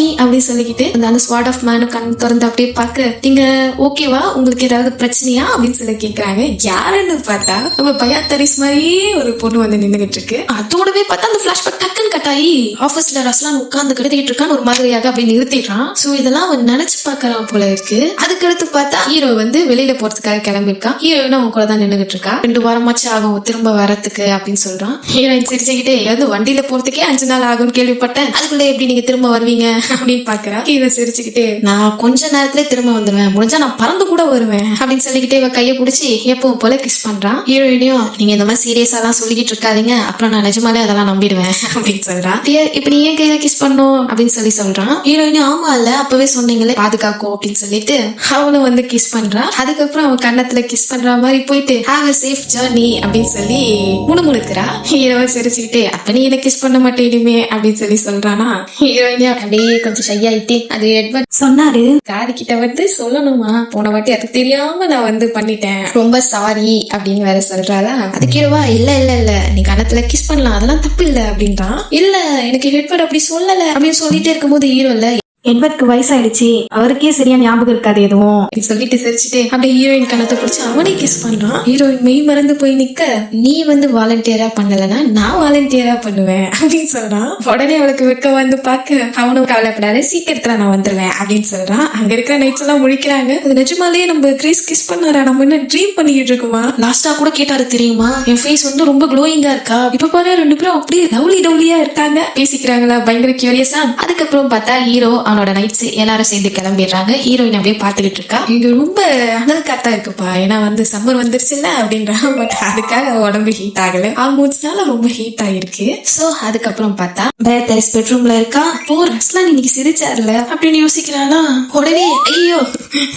மீ அப்படின்னு சொல்லிக்கிட்டு அந்த ஸ்வாட் ஆஃப் மேனு கண் திறந்து அப்படியே பாக்க, நீங்க ஓகேவா, உங்களுக்கு ஏதாவது பிரச்சனையா அப்படின்னு சொல்லி கேக்குறாங்க. யாருன்னு பார்த்தா நம்ம பயாத்தரிஸ் மாதிரியே ஒரு பொண்ணு வந்து நின்றுகிட்டு இருக்கு. அதோடவே பார்த்தா அந்த பிளாஷ்பேக் டக்குன்னு கட்டாயி ஆபீஸ்ல ரஸ்லான் உட்கார்ந்து கிடத்திட்டு இருக்கான்னு ஒரு மாதிரியாக அப்படி நிறுத்திடுறான். சோ இதெல்லாம் அவன் நினைச்சு பாக்குறான் போல இருக்கு. அதுக்கடுத்து பார்த்தா ஹீரோ வந்து வெளியில போறதுக்காக கிளம்பிருக்கான். ஹீரோயினும் அவன் கூட தான் நின்றுகிட்டு இருக்கா. 2 வாரமாச்சு ஆகும் திரும்ப வரத்துக்கு அப்படின்னு சொல்றான். ஹீரோயின் சிரிச்சுக்கிட்டே, ஏதாவது வண்டியில போறதுக்கே 5 நாள் ஆகும்னு கேள்விப்பட்டேன், அதுக்குள்ள எப்படி நீங்க திரும்ப வருவீங்க அப்படின்னு பாக்குறா. ஹீரோ சிரிச்சுக்கிட்டே, நான் கொஞ்ச நேரத்துல திரும்ப வந்துருவேன், முடிஞ்சா நான் பறந்து கூட வருவேன் அப்படின்னு சொல்லிக்கிட்டே இவ கையை பிடிச்சி எப்பவும் போல கிஸ் பண்றான். ஹீரோயினையும், நீங்க இந்த மாதிரி சீரியஸா எல்லாம் சொல்லிக்கிட்டு இருக்காதீங்க, அப்புறம் நான் நிஜமாலே அதெல்லாம் நம்பிடுவேன் அப்படின்னு சொல்றான். இப்ப நீ ஏன் கையில கிஸ் பண்ணும் அப்படின்னு சொல்றான். ஹீரோயினும், ஆமா ஆமா இல்ல அப்பவே சொன்னீங்களே பாதுகாக்கும் அப்படின்னு சொல்லிட்டு அவனும் வந்து கிஸ் பண்றான். அதுக்கப்புறம் அவன் கன்னத்துல கிஸ் பண்ற மாதிரி போயிட்டு ஹாவ் a safe journey அப்படின்னு சொல்லி முணுமுணுக்கிறா. ஹீரோவை சிரிச்சுக்கிட்டு அப்ப நீ என்ன கிஸ் பண்ண மாட்டேனுமே அப்படின்னு சொல்லி சொல்றானா. ஹீரோயினியா அப்படியே கொஞ்சம் ஷையாயிட்டு அது எட்வர்ட் சொன்னாரு. காது கிட்ட வந்து சொல்லணுமா, போன வாட்டி அது தெரியாம நான் வந்து பண்ணிட்டேன், ரொம்ப சாரி அப்படின்னு வேற சொல்றாளா. அதுக்கு ஹீரோவா இல்ல இல்ல இல்ல நீ கன்னத்துல கிஸ் பண்ணலாம், அதெல்லாம் தப்பு இல்ல அப்படின்றான். இல்ல எனக்கு எட்வர்ட் அப்படி சொல்லல அப்படின்னு சொல்லிட்டே இருக்கும்போது ஹீரோ இல்ல எட்வர்ட்க்கு வயசாயிடுச்சு, அவருக்கே சரியா ஞாபகம் இருக்காது எதுவும் சொல்லிட்டு சிரிச்சுட்டு அப்படியே ஹீரோயின் கணத்தை பிடிச்சி அவனே கிஸ் பண்றான். ஹீரோயின் மெய் மறந்து போய் நிக்க நீ வந்து வாலண்டியரா பண்ணலன்னா நான் வாலண்டியரா பண்ணுவேன் அப்படின்னு சொல்றான். உடனே அவளுக்கு வெக்க வந்து பாக்க அவனும் கவலைப்படாத சீக்கிரத்துல நான் வந்துருவேன் அப்படின்னு சொல்றான். அங்க இருக்கிற நைட்ஸ் எல்லாம் முழிக்கிறாங்க. அது நிஜமாலேயே நம்ம கிரேஸ் கிஸ் பண்ணாரா, நம்ம என்ன ட்ரீம் பண்ணிட்டு இருக்குமா. லாஸ்டா கூட கேட்டாரு தெரியுமா, என் ஃபேஸ் வந்து ரொம்ப க்ளோயிங்கா இருக்கா, இப்ப பாரு ரெண்டு பேரும் அப்படியே டவுலியா இருக்காங்க பேசிக்கிறாங்களா, பயங்கர கியூரியஸா. அதுக்கப்புறம் பார்த்தா ஹீரோ அவனோட நைட்ஸ் எல்லாரும் சேர்ந்து கிளம்பிடுறாங்க. ஹீரோயின் அப்படியே பாத்துக்கிட்டு இருக்கா. இங்க ரொம்ப அனல் காத்தா இருக்குப்பா, ஏன்னா வந்து சம்மர் வந்துருச்சுல்ல அப்படின்றான். பட் அதுக்காக உடம்பு ஹீட் ஆகல, ஆல்மோஸ்ட்னால ரொம்ப ஹீட் ஆயிருக்கு. சோ அதுக்கப்புறம் பார்த்தா பேத்தரிஸ் பெட்ரூம்ல இருக்கா. போ ரஸ்லான் இன்னைக்கு சிரிச்சார்ல அப்படின்னு யோசிக்கிறானா. உடனே ஐயோ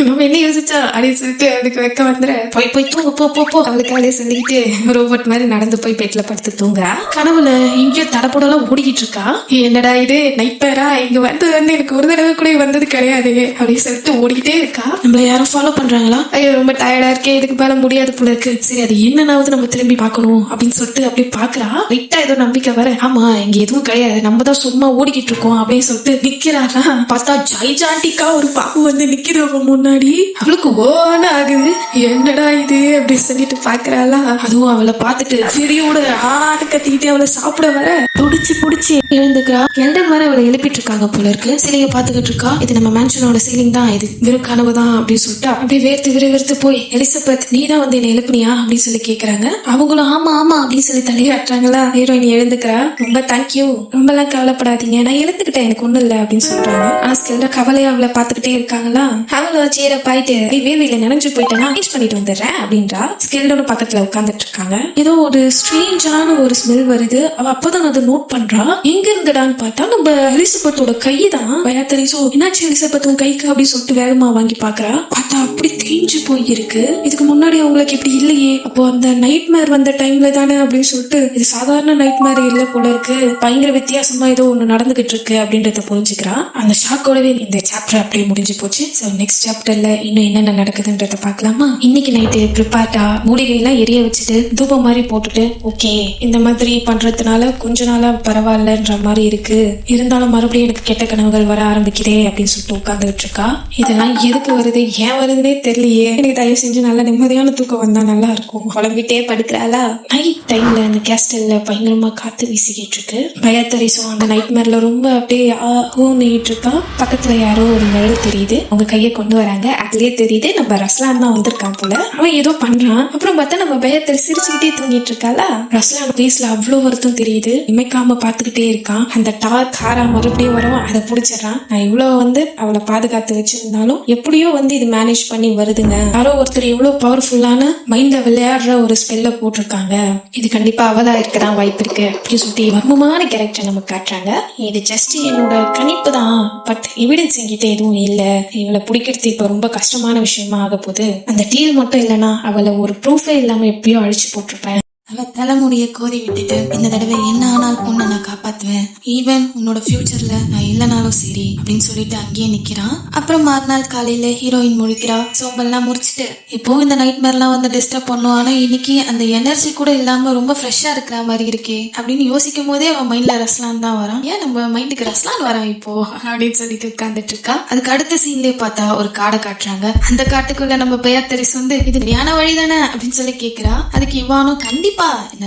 நம்ம என்ன யோசிச்சா அப்படின்னு சொல்லிட்டு அதுக்கு வைக்க வந்துற போய் போய் தூங்க போ போ போ அவளுக்கு அவளே சொல்லிக்கிட்டு ரோபோட் மாதிரி நடந்து போய் பெட்ல படுத்து தூங்குறா. கனவுல எங்கேயோ தடப்படலாம் ஓடிக்கிட்டு இருக்கா. என்னடா இது நைட் பேரா, இங்க வந்தது வந்து எனக்கு ஒரு தடவை கூட வந்தது கிடையாது அப்படின்னு சொல்லிட்டு ஓடிக்கிட்டே இருக்கா. நம்மள யாரும் ஃபாலோ பண்றாங்களா, ஐயோ ரொம்ப டயர்டா இருக்கேன், இதுக்கு மேல முடியாது போல இருக்கு, சரி அது என்னன்னாவது நம்ம திரும்பி பார்க்கணும் அப்படின்னு சொல்லிட்டு அப்படியே பாக்குறா. லைட்டா ஏதோ நம்பிக்கை வர, ஆமா இங்க எதுவும் கிடையாது, நம்ம தான் சும்மா ஓடிக்கிட்டு இருக்கோம் அப்படின்னு சொல்லிட்டு நிக்கிறாரா. பார்த்தா ஜைஜாண்டிக்கா ஒரு பாம்பு வந்து நிக்குது அவ முன்னாடி. அவளுக்கு ஓன ஆகுது, என்னடா இது அப்படின்னு சொல்லிட்டு பாக்குறாளா. அதுவும் அவளை பார்த்துட்டு சிறியோட ஆடு கத்திக்கிட்டு அவளை சாப்பிட வர துடிச்சு புடிச்சு எழுந்துக்கிறா. எல்டன் வர அவளை எழுப்பிட்டு இருக்காங்க போல இருக்கு. சிலையை பாத்துக்கிட்டு இருக்கா. இது நம்ம மேன்ஷனோட சீலிங் தான், இது வெறும் கனவு தான் அப்படின்னு சொல்லிட்டு அப்படியே வேர்த்து போய் எலிசபெத் நீ தான் வந்து என்ன எழுப்பினியா அப்படின்னு சொல்லி கேக்குறாங்க. அவங்களும் ஆமா ஆமா அப்படின்னு சொல்லி தலையாட்டுறாங்களா. ஹீரோயின் எழுந்துக்கிறா. ரொம்ப தேங்க்யூ, ரொம்ப எல்லாம் கவலைப்படாதீங்க, நான் எழுந்துக்கிட்டேன், எனக்கு ஒண்ணு இல்ல அப்படின்னு சொல்றாங்க. ஆனா ஸ்கெல்டா கவலையா அவளை பாத்துக்கிட்டே இருக்காங்களா. அவள சேர பாயிட்டு வேர்வையில நினைஞ்சு போயிட்டேன்னா யூஸ் பண்ணிட்டு வந்துடுறேன் அப்படின்றா. ஸ்கெல்டோட பக்கத்துல உட்காந்துட்டு இருக்காங்க. ஏதோ ஒரு ஸ்ட்ரேஞ்சான ஒரு ஸ்மெல் வருது. அவ அப்பதான் அதை நோட் பண்றா. எங்க இருந்துடான்னு பார்த்தா நம்ம எலிசபெத்தோட கைதான். பயத்தரிசோ என்னாச்சு எலிசபெத் உன் கைக்கு அப்படின்னு சொல்லிட்டு வேகமா வாங்கி பாக்குறா. பார்த்தா அப்படி தேஞ்சு போயிருக்கு. இதுக்கு முன்னாடி அவங்களுக்கு இப்படி இல்லையே, அப்போ அந்த நைட் மேர் வந்த டைம்ல தானே அப்படின்னு சொல்லிட்டு இது சாதாரண நைட் மேர் இல்ல போல இருக்கு, பயங்கர வித்தியாசமா ஏதோ ஒண்ணு நடந்துகிட்டு இருக்கு அப்படின்றத புரிஞ்சுக்கிறா. அந்த ஷாக்கோடவே இந்த சாப்டர் அப்படியே முடிஞ்சு போச்சு. சோ நெக்ஸ்ட் சாப்டர்ல இன்னும் என்னென்ன நடக்குதுன்றத பாக்கலாமா. இன்னைக்கு நைட்டு ப்ரிப்பேர்டா மூலிகை எல்லாம் எரிய வச்சுட்டு தூபம் மாதிரி போட்டுட்டு ஓகே இந்த மாதிரி பண்றதுனால கொஞ்ச நாளா பரவாயில்லன்ற மாதிரி இருக்கு, இருந்தாலும் மறுபடியும் எனக்கு கெட்ட கனவுகள் வர ஆரம்பிக்கிறே அப்படின்னு சொல்லிட்டு உட்கார்ந்துட்டு இருக்கா. இதெல்லாம் எதுக்கு வருது ஏன் வருதுன்னே தெரியலையே, எனக்கு தயவு செஞ்சு நல்ல நிம்மதியான தூக்கம் வந்தா நல்லா இருக்கும். குழம்பிட்டே படுக்கிறாளா. நைட் டைம்ல அந்த கேஸ்டல்ல பயங்கரமா காத்து வீசிக்கிட்டு இருக்கு. பயத்தரிசும் அந்த நைட் மேர்ல ரொம்ப அப்படியே ஆகிட்டு இருக்கா. பக்கத்துல யாரோ ஒரு நிழல் தெரியுது, அவங்க கையை கொண்டு வராங்க. அதுலயே தெரியுது நம்ம ரஸ்லான் தான் வந்திருக்கான் போல. அவன் ஏதோ பண்றான். அப்புறம் பார்த்தா நம்ம பயத்தரி சிரிச்சுக்கிட்டே தூங்கிட்டு இருக்காளா. ரஸ்லான் பேஸ்ல அவ்வளவு வருத்தம் தெரியுது. இமைக்காம பாத்துக்கிட்டே இருக்கான். அந்த காரா மறுபடியும் வரும், அதை பிடிச்சிடறான். நான் இவ்வளவு வந்து அவளை பாதுகாத்து வச்சிருந்தாலும் எப்படியோ வந்து இது மேனேஜ் பண்ணி வருதுங்க. யாரோ ஒருத்தர் எவ்வளவு பவர்ஃபுல்லான மைண்ட்ல விளையாடுற ஒரு ஸ்பெல்ல போட்டிருக்காங்க, இது கண்டிப்பா அவளா இருக்கதான் வாய்ப்பு இருக்கு அப்படின்னு சொல்லிட்டு மர்மமான கேரக்டர் நமக்கு காட்டுறாங்க. இது ஜஸ்ட் என்னோட கணிப்பு தான், பட் எவிடன்ஸ் என்கிட்ட எதுவும் இல்ல. இவளை பிடிக்கிறது இப்ப ரொம்ப கஷ்டமான விஷயமா ஆக போகுது. அந்த டீல் மட்டும் இல்லைன்னா அவளை ஒரு ப்ரூஃபே இல்லாம எப்படியோ அழிச்சு போட்டிருப்பேன். அவ தலைமுடிய கோரி விட்டுட்டு இந்த தடவை என்ன ஆனாலும் உன்னை நான் காப்பாத்துவேன், ஈவன் உன்னோட ஃபியூச்சர்ல நான் இல்லைனாலும் சரி அப்படின்னு சொல்லிட்டு அங்கேயே நிக்கிறான். அப்புறம் மறுநாள் காலையில ஹீரோயின் முழிக்கிறா. சோம்பெல்லாம் முடிச்சுட்டு இப்போ இந்த நைட் மேர்லாம் வந்து டிஸ்டர்ப் பண்ணும், ஆனா இன்னைக்கு அந்த எனர்ஜி கூட இல்லாம ரொம்ப ஃப்ரெஷ்ஷா இருக்கிற மாதிரி இருக்கே அப்படின்னு யோசிக்கும் போதே அவன் மைண்ட்ல ரஸ்லான் தான் வரான். ஏன் நம்ம மைண்டுக்கு ரஸ்லான் வரான் இப்போ அப்படின்னு சொல்லிட்டு உட்கார்ந்துட்டு இருக்கா. அதுக்கு அடுத்த சீன்லயே பார்த்தா ஒரு காடை காட்டுறாங்க. அந்த காட்டுக்குள்ள நம்ம பெயர்த்தரிசு வந்து இது சரியான வழி தானே அப்படின்னு சொல்லி கேட்கிறா. அதுக்கு இவானும் கண்டிப்பா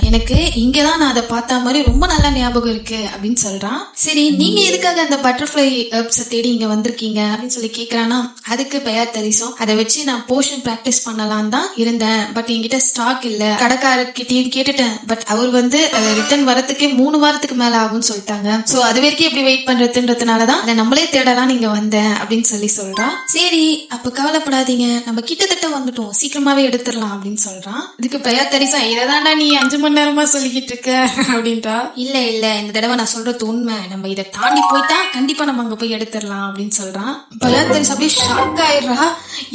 எனக்கு இங்கதான் நான் அதை பார்த்த மாதிரி ரொம்ப நல்ல ஞாபகம் இருக்கு அப்படின்னு சொல்றான். சரி நீங்க எதுக்காக அந்த பட்டர்ஃபிளை ஹெர்ப்ஸை தேடி இங்க வந்திருக்கீங்க அப்படின்னு சொல்லி கேக்குறானா. அதுக்கு பெயர்த்தரிசும் அதை வச்சு நான் போஷன் பிராக்டிஸ் பண்ணலாம் தான் இருந்தேன், பட் என்கிட்ட ஸ்டாக் இல்ல, கடைக்காரர்கிட்டயும் கேட்டுட்டேன், பட் அவர் வந்து ரிட்டர்ன் வரத்துக்கே 3 வாரத்துக்கு மேல ஆகும்னு சொல்லிட்டாங்க. சோ அது வரைக்கும் எப்படி வெயிட் பண்றதுன்றதுனாலதான் அதை நம்மளே தேடலாம் நீங்க வந்தேன் அப்படின்னு சொல்லி சொல்றான். சரி அப்ப கவலைப்படாதீங்க, நம்ம கிட்டத்தட்ட வந்துட்டோம், சீக்கிரமாவே எடுத்துடலாம் அப்படின்னு சொல்றான். இதுக்கு பெயர்த்தரிசும் இதைதான்டா நீ 5 மணி நேரமா சொல்லிக்கிட்டு இருக்க அப்படின்றா. இல்ல இந்த தடவை நான் சொல்றது உண்மை, நம்ம இதை தாண்டி போயிட்டா கண்டிப்பா நம்ம அங்க போய் எடுத்துடலாம் அப்படின்னு சொல்றான். பயாத்தரிஸ் அப்படியே ஷாக் ஆயிடுறா.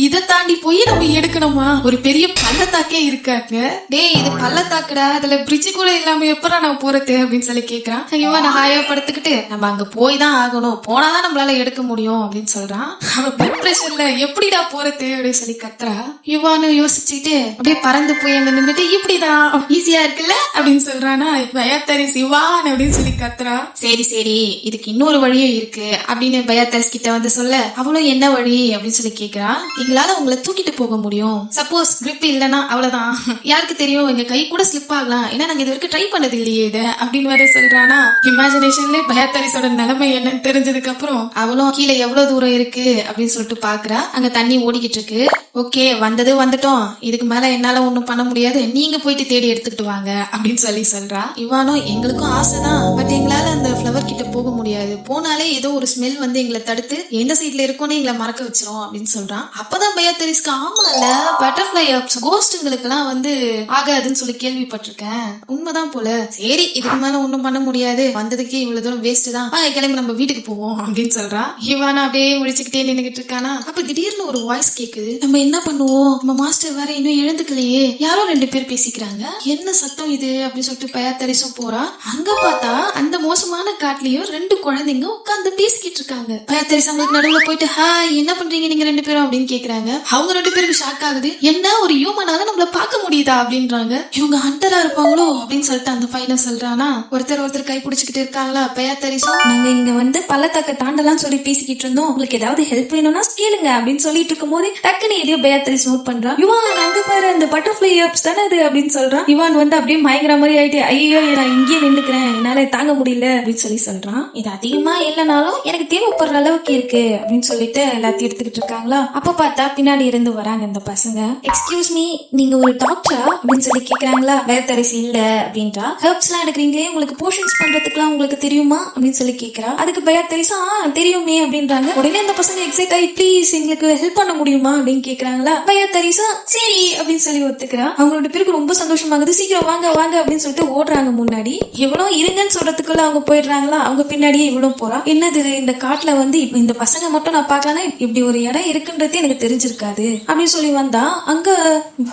இதை தாண்டி போய் நம்ம எடுக்கணுமா? ஒரு பெரிய பள்ளத்தாக்கே இருக்காங்க. டேய் இது பள்ளத்தாக்குடா, அதுல பிரிட்ஜ் கூட இல்லாம எப்படா நான் போறது அப்படின்னு சொல்லி கேக்குறான். இவன் நான் ஹாயா படுத்துக்கிட்டு நம்ம அங்க போய் தான் ஆகணும், போனாதான் நம்மளால எடுக்க முடியும் அப்படின்னு சொல்றான். அவன் பிளட் பிரஷர்ல எப்படிடா போறது அப்படின்னு சொல்லி கத்துறா. இவானு யோசிச்சுட்டு அப்படியே பறந்து போய் அங்க நின்றுட்டு இப்படிதான் ஈஸியா இருக்குல்ல அப்படின்னு சொல்றானா. பயாத்தரிஸ் இவான் அப்படின்னு சொல்லி கத்துறா. சரி இதுக்கு இன்னொரு வழியும் இருக்கு அப்படின்னு பயாத்தரிஸ் கிட்ட வந்து சொல்ல, அவளும் என்ன வழி அப்படின்னு சொல்லி கேக்குறா. எங்களால உங்களை தூக்கிட்டு போக முடியும், சப்போஸ் கிரிப் இல்லைன்னா அவ்வளவுதான், யாருக்கு தெரியும் எங்க கை கூட ஸ்லிப் ஆகலாம், ஏன்னா நாங்க இது வரைக்கும் ட்ரை பண்ணது இல்லையே இது அப்படின்னு வேற சொல்றானா. இமேஜினேஷன்ல பயாத்தரிஸோட நிலைமை என்னன்னு தெரிஞ்சதுக்கு அப்புறம் அவளும் கீழே எவ்வளவு தூரம் இருக்கு அப்படின்னு சொல்லிட்டு பாக்குறா. அங்க தண்ணி ஓடிக்கிட்டு இருக்கு. ஓகே வந்துட்டோம், இதுக்கு மேல என்னால ஒண்ணும் பண்ண முடியாது, நீங்க போயிட்டு தேடி எடுத்துக்கிட்டு வாங்க அப்படின்னு சொல்றா. இவானும் எங்களுக்கும் ஆசைதான், பட் எங்களால அந்த ஃப்ளவர் கிட்ட போக முடியாது, போனாலே ஏதோ ஒரு ஸ்மெல் வந்து எங்களை தடுத்து எந்த சைட்ல இருக்கோன்னு எங்களை மறக்க வச்சிரும் அப்படின்னு சொல்றான். அப்பதான் பயாத்தரிஸ்க்கு ஆமால பட்டர்ஃபிளை கோஸ்டுங்களுக்கு எல்லாம் வந்து ஆகாதுன்னு சொல்லி கேள்விப்பட்டிருக்கேன், உண்மைதான் போல. சரி இதுக்கு மேல ஒண்ணும் பண்ண முடியாது, வந்ததுக்கே இவ்வளவு தூரம் வேஸ்ட் தான், கிளம்பி நம்ம வீட்டுக்கு போவோம் அப்படின்னு சொல்றான். இவானா அப்படியே முடிச்சுக்கிட்டே நின்னுகிட்டு இருக்கானா. அப்ப திடீர்னு ஒரு வாய்ஸ் கேக்குது. நம்ம என்ன பண்ணுவோம், நம்ம மாஸ்டர் வேற இன்னும் எழுந்துக்கலையே, யாரோ 2 பேர் பேசிக்கிறாங்க, என்ன சத்தம் இது அப்படின்னு சொல்லிட்டு பயாத்தரிசும் போறா. அங்க பார்த்தா அந்த மோசமான காட்டுலயும் 2 குழந்தைங்க உட்கார்ந்து பேசிக்கிட்டு இருக்காங்க. பயாத்தரிஸ் அவங்களுக்கு நடுவுல போயிட்டு ஹாய் என்ன பண்றீங்க நீங்க 2 பேரும் அப்படின்னு கேக்குறாங்க. அவங்க 2 பேருக்கு ஷாக் ஆகுது, என்ன ஒரு ஹியூமனால நம்மள பார்க்க முடியுதா அப்படின்றாங்க. இவங்க ஹண்டரா இருப்பாங்களோ அப்படின்னு சொல்லிட்டு அந்த பையனை சொல்றானா. ஒருத்தர் கை பிடிச்சுக்கிட்டு இருக்காங்களா. பயாத்தரிசும் நாங்க இங்க வந்து பள்ளத்தாக்க தாண்டலாம் சொல்லி பேசிக்கிட்டு இருந்தோம், உங்களுக்கு ஏதாவது ஹெல்ப் வேணும்னா கேளுங்க அப்படின்னு சொல்லிட்டு இருக்கும் போது டக்குன்னு எதையோ பயாத்தரிஸ் நோட் பண்றான். இவான் அங்க பாரு அந்த பட்டர்ஃபிளை ஹெர்ப்ஸ் தானே அது அப்படின்னு சொல்றான். இவான் வந்து அப்படியே மயங்கிற மாதிரி ஆயிட்டு ஐயோ நான் இங்கேயே நின்னுக்கிறேன், என்னால தாங்க முடியல அப்படின்னு சொல்றான். இது அதிகமா இல்லைனாலும் எனக்கு தேவைப்படுற அளவுக்கு இருக்கு அப்படின்னு சொல்லிட்டு எல்லாத்தையும் எடுத்துக்கிட்டு இருக்காங்களா. அப்ப பார்த்தா பின்னாடி இருந்து வராங்க இந்த பசங்க. எக்ஸ்கியூஸ் மீ நீங்க ஒரு டாக்டரா அப்படின்னு சொல்லி கேக்குறாங்களா. பயாத்தரிஸ் இல்ல அப்படின்றா. ஹெர்ப்ஸ் எல்லாம் எடுக்கிறீங்களே, உங்களுக்கு போஷன்ஸ் பண்றதுக்குலாம் உங்களுக்கு தெரியுமா அப்படின்னு சொல்லி கேக்குறா. அதுக்கு பயாத்தரிஸா தெரியுமே அப்படின்றாங்க. உடனே அந்த பசங்க எக்ஸைட் ஆகி ப்ளீஸ் எங்களுக்கு ஹெல்ப் பண்ண முடியுமா அப்படின்னு கேக்குறாங்களா. பயாத்தரிஸா சரி அப்படின்னு சொல்லி ஒத்துக்கிறா. அவங்க 2 பேருக்கு ரொம்ப சந்தோஷமாகுது. சீக்கிரம் வாங்க வாங்க அப்படின்னு சொல்லிட்டு ஓடுறாங்க முன்னாடி. இவனும் இருங்கன்னு சொல்றதுக்குள்ள அவங்க போயிடுறாங்களா. அவங்க பின்னாடியே இவனும் போறா. என்னது இந்த காட்டுல வந்து இந்த பசங்க மட்டும் நான் பாக்கலன்னா இப்படி ஒரு இடம் இருக்குன்றதே எனக்கு தெரிஞ்சிருக்காது அப்படின்னு சொல்லி வந்தா அங்க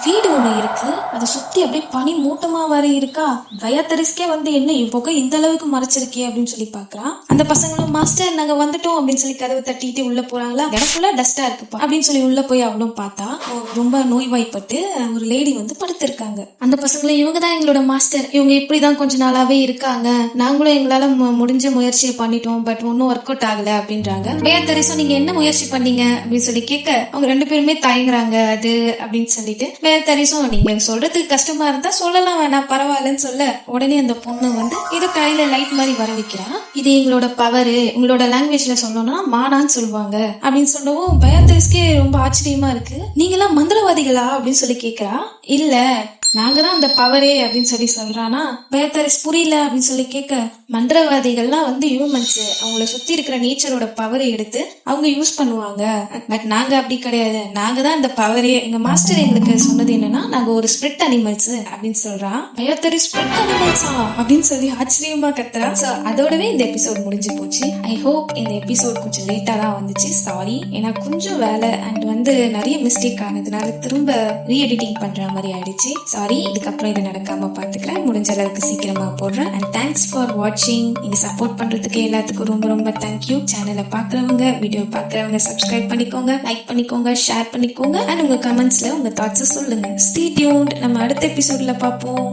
வீடு ஒண்ணு இருக்கு. அதை சுத்தி அப்படியே பனி மூட்டமா வர இருக்கா. பயாத்தரிஸ்கே வந்து என்ன இப்போக்க இந்த அளவுக்கு மறைச்சிருக்கே அப்படின்னு சொல்லி பாக்குறான். அந்த பசங்களும் மாஸ்டர் நாங்க வந்துட்டோம் அப்படின்னு சொல்லி கதவை தட்டிட்டு உள்ள போறாங்களா. இடத்துல டஸ்டா இருக்குப்பா அப்படின்னு சொல்லி உள்ள போய் அவளும் பார்த்தா ரொம்ப நோய்வாய்ப்பட்டு ஒரு லேடி வந்து படுத்திருக்காங்க. அந்த பசங்களும் இவங்க தான் எங்களோட மாஸ்டர், இவங்க இப்படிதான் கொஞ்ச நாளாவே இருக்காங்க, நாங்களும் எங்களால முடிஞ்ச முயற்சியை பண்ணிட்டோம், பட் ஒன்னும் ஒர்க் அவுட் ஆகல அப்படின்றாங்க. பயாத்தரிஸும் நீங்க என்ன முயற்சி பண்ணீங்க அப்படின்னு சொல்லி கேட்க அவங்க 2 பேருமே தயங்குறாங்க அது அப்படின்னு சொல்லிட்டு. பயாத்தரிஸும் நீங்க சொல்றதுக்கு கஷ்டமா இருந்தா சொல்லலாம் வேணாம் பரவாயில்லன்னு சொல்ல உடனே அந்த பொண்ணு வந்து இதை கையில லைட் மாதிரி வர வைக்கிறா. இது எங்களோட பவரு, உங்களோட லாங்குவேஜ்ல சொல்லணும்னா மானான்னு சொல்லுவாங்க அப்படின்னு சொல்லவும் பயாத்தரிஸ்கே ரொம்ப ஆச்சரியமா இருக்கு. நீங்க எல்லாம் மந்திரவாதிகளா அப்படின்னு சொல்லி கேக்குறா. இல்ல நாங்க தான் அந்த பவரே அப்படின்னு சொல்லி சொல்றானா. பயாத்தரிஸ் புரியல அப்படின்னு சொல்லி கேட்க மந்திரவாதிகள்லாம் வந்து ஹியூமன்ஸ், அவங்கள சுத்தி இருக்கிற நேச்சரோட பவரை எடுத்து அவங்க யூஸ் பண்ணுவாங்க, பட் நாங்க அப்படி கிடையாது, நாங்க தான் அந்த பவரே. எங்க மாஸ்டர் எங்களுக்கு சொன்னது என்னன்னா நாங்க ஒரு ஸ்பிரிட் அனிமல்ஸ் அப்படின்னு சொல்றான். பயாத்தரிஸ் ஸ்பிரிட் அனிமல்ஸா அப்படின்னு சொல்லி ஆச்சரியமா கத்துறா. சோ அதோடவே இந்த எபிசோட் முடிஞ்சு போச்சு. ஐ ஹோப் இந்த எபிசோட் கொஞ்சம் லேட்டா தான் வந்துச்சு, சாரி. ஏன்னா கொஞ்சம் வேலை அண்ட் வந்து நிறைய மிஸ்டேக் ஆனதுனால திரும்ப ரீஎடிட்டிங் பண்ற மாதிரி ஆயிடுச்சு. சாரி, இதுக்கப்புறம் இது நடக்காம பாத்துக்கிறேன், முடிஞ்ச அளவுக்கு சீக்கிரமா போடுறேன். அண்ட் தேங்க்ஸ் ஃபார் வாட்சிங். நீங்க சப்போர்ட் பண்றதுக்கு எல்லாத்துக்கும் ரொம்ப ரொம்ப தேங்க்யூ. சேனலை பாக்குறவங்க, வீடியோ பாக்குறவங்க சப்ஸ்கிரைப் பண்ணிக்கோங்க, லைக் பண்ணிக்கோங்க, ஷேர் பண்ணிக்கோங்க அண்ட் உங்க கமெண்ட்ஸ்ல உங்க தாட்ஸ் சொல்லுங்க. ஸ்டே டியூன்ட், நம்ம அடுத்த எபிசோட்ல பார்ப்போம்.